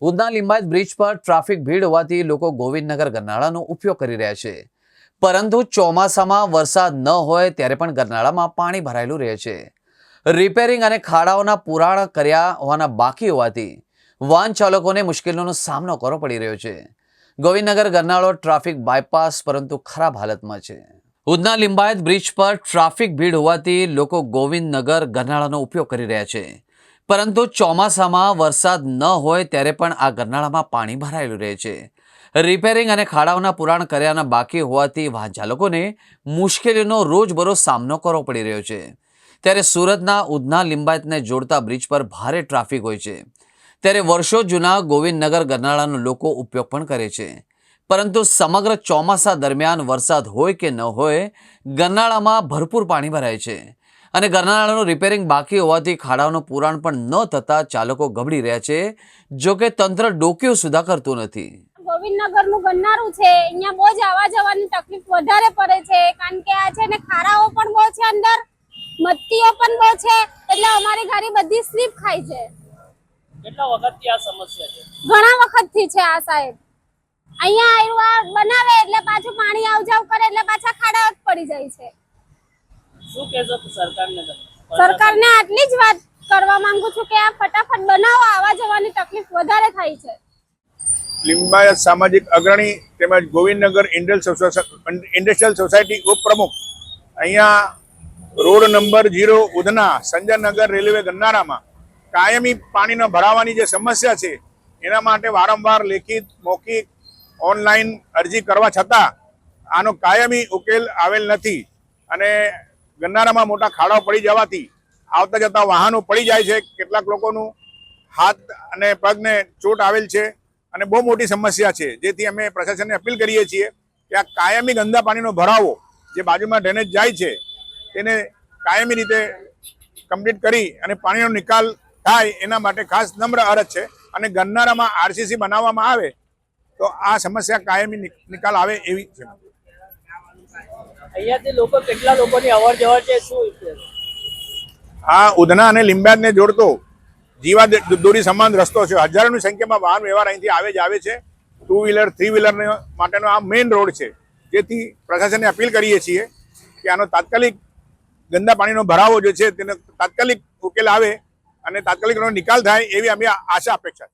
Udhna Limbayat bridge પર traffic ભીડ હોવાથી લોકો ગોવિંદનગર ગરનાળાનો ઉપયોગ કરી રહ્યા છે, પરંતુ ચોમાસામાં વરસાદ ન હોય ત્યારે પણ ગરનાળામાં પાણી ભરાયેલું રહે છે। રિપેરિંગ અને ખાડાઓના પુરાણ કર્યા હોવાના બાકી હોવાથી વાહન ચાલકોને મુશ્કેલીઓનો સામનો કરવો પડી રહ્યો છે। ગોવિંદનગર ગરનાળો ટ્રાફિક બાયપાસ પરંતુ ખરાબ હાલતમાં છે। ઉધના લિંબાયત બ્રિજ પર ટ્રાફિક ભીડ હોવાથી લોકો ગોવિંદનગર ગરનાળાનો ઉપયોગ કરી રહ્યા છે, પરંતુ ચોમાસામાં વરસાદ ન હોય ત્યારે પણ આ ગરનાળામાં પાણી ભરાયેલું રહે છે। રિપેરિંગ અને ખાડાઓના પુરાણ કર્યાના બાકી હોવાથી વાહન ચાલકોને મુશ્કેલીનો રોજબરોજ સામનો કરવો પડી રહ્યો છે। ત્યારે સુરતના ઉધના લિંબાયતને જોડતા બ્રિજ પર ભારે ટ્રાફિક હોય છે, ત્યારે વર્ષો જૂના ગોવિંદનગર ગરનાળાનો લોકો ઉપયોગ પણ કરે છે, પરંતુ સમગ્ર ચોમાસા દરમિયાન વરસાદ હોય કે ન હોય ગરનાળામાં ભરપૂર પાણી ભરાય છે અને ગરનાળાનું રિપેરિંગ બાકી હોવાથી ખાડાઓનું પુરાણ પણ ન થતાં ચાલકો ગભડી રહ્યા છે। જો કે તંત્ર ડોક્યું સુધા કરતું નથી। ગોવિંદનગરનું ગરનાળું છે, અહીંયા બહુ જ આવવા જવાની તકલીફ વધારે પડે છે, કારણ કે આ છે ને ખાડાઓ પણ બહુ છે, અંદર મત્તીઓ પણ બહુ છે, એટલે અમારી ગાડી બધી સ્લીપ ખાય છે। કેટલા વખતથી આ સમસ્યા છે? ઘણા વખતથી છે આ સાહેબ। અહીંયા આવ્યું બનાવે એટલે પાછું પાણી આવ જાવ કરે એટલે પાછા ખાડા જ પડી જાય છે। શું કહેશો સરકારને? સરકારને આટલી જ વાત કરવા માંગુ છું કે આ ફટાફટ બનાવો, આવવા જવાની તકલીફ વધારે થાય છે। લિંબાયત સામાજિક અગ્રણી તેમજ ગોવિંદનગર ઇન્ડસ્ટ્રીયલ સોસાયટી ઉપપ્રમુખ અહીંયા road number 0 Udhna Sanjaynagar railway ગરનાળામાં કાયમી પાણીનો ભરાવાની જે સમસ્યા છે એના માટે વારંવાર લેખિત, મૌખિક, ઓનલાઈન અરજી કરવા છતાં આનો કાયમી ઉકેલ આવેલ નથી અને ગરનાળામાં મોટા ખાડાઓ પડી જવાથી આવતા જતા વાહનો પડી જાય છે। કેટલાક લોકોનું હાથ અને પગને ચોટ આવેલ છે અને બહુ મોટી સમસ્યા છે, જેથી અમે પ્રશાસનને અપીલ કરીએ છીએ કે આ કાયમી ગંદા પાણીનો ભરાવો જે બાજુમાં ડ્રેનેજ જાય છે તેને કાયમી રીતે કમ્પ્લીટ કરી અને પાણીનો નિકાલ થાય એના માટે ખાસ નમ્ર અરજ છે અને ગરનાળામાં આરસીસી બનાવવામાં આવે તો આ સમસ્યા કાયમી નિકાલ આવે એવી છે। અહીંયાથી લોકો કેટલા લોકોની અવર જવર છે? શું આ ઉધના અને લિંબાયતને જોડતો જીવા દોરી સમાન રસ્તો છે। હજારોની સંખ્યામાં વાહન વ્યવહાર અહીંથી આવે જ આવે છે। 2 વ્હીલર 3 વ્હીલર માટેનો આ મેઇન રોડ છે, જેથી પ્રશાસનને અપીલ કરીએ છીએ કે આનો તાત્કાલિક ગંદા પાણીનો ભરાવો જે છે તેને તાત્કાલિક ઉકેલ આવે અને તાત્કાલિક નિકાલ થાય એવી અમે આશા અપેક્ષા છે।